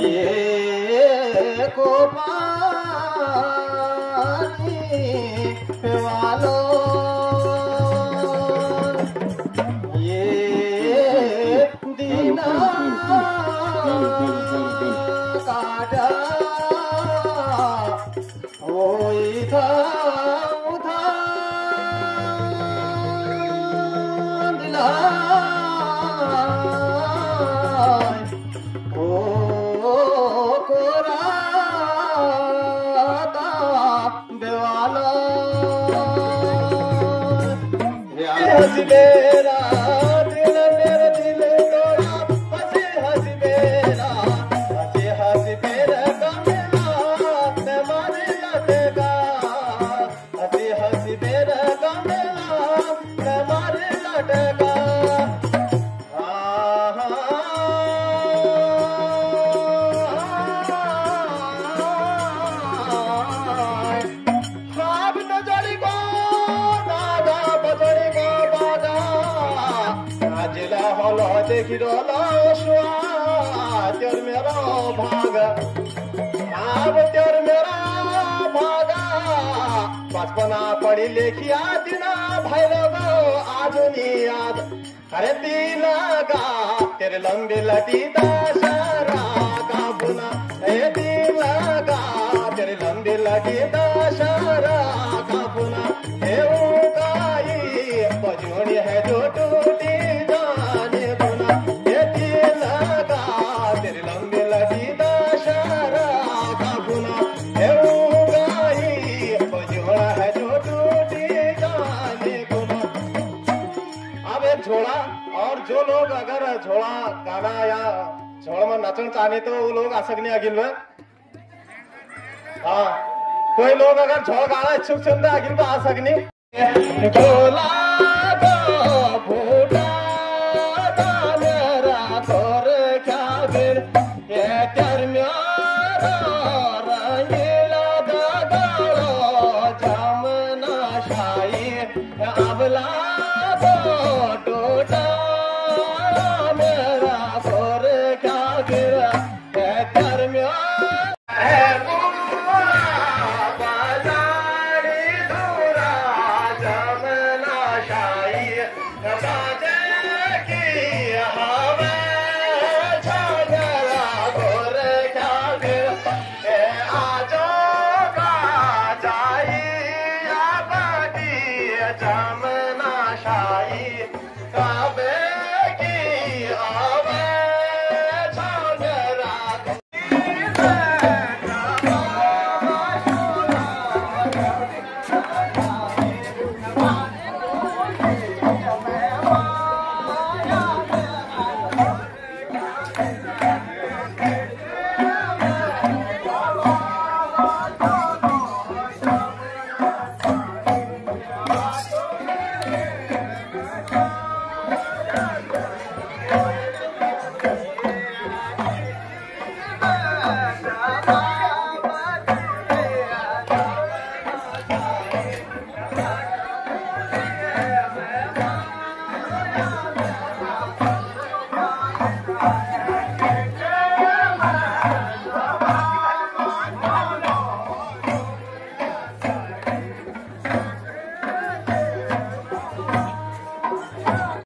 ये को पानी वालो ये दीना काटा होई था उधा दिला हंसी मेरा दिल मेरा दिल तोड़ा हंसी हंसी मेरा गमेला मैं मारे लटेगा हंसी हंसी मेरा गमेला मैं मारे लटेगा देखी रोला तेर मेरा भाग अब तेर मेरा भागा बचपना पढ़ी लेखिया दिना भाई लगो आजुनी याद अरे दिलगा तेरे लंबी लटी दशहरा का बुना दिलगा तेरे लंबी लटी दशहरा का बुना गाई बजोनी है जो टूटी झोला और जो लोग अगर झोला गाना या झोल में नचना चाहे तो वो लोग आ सकने अगिल में हाँ कोई लोग अगर झोल गाना इच्छुक चंदा अगिल में आ सकने झोला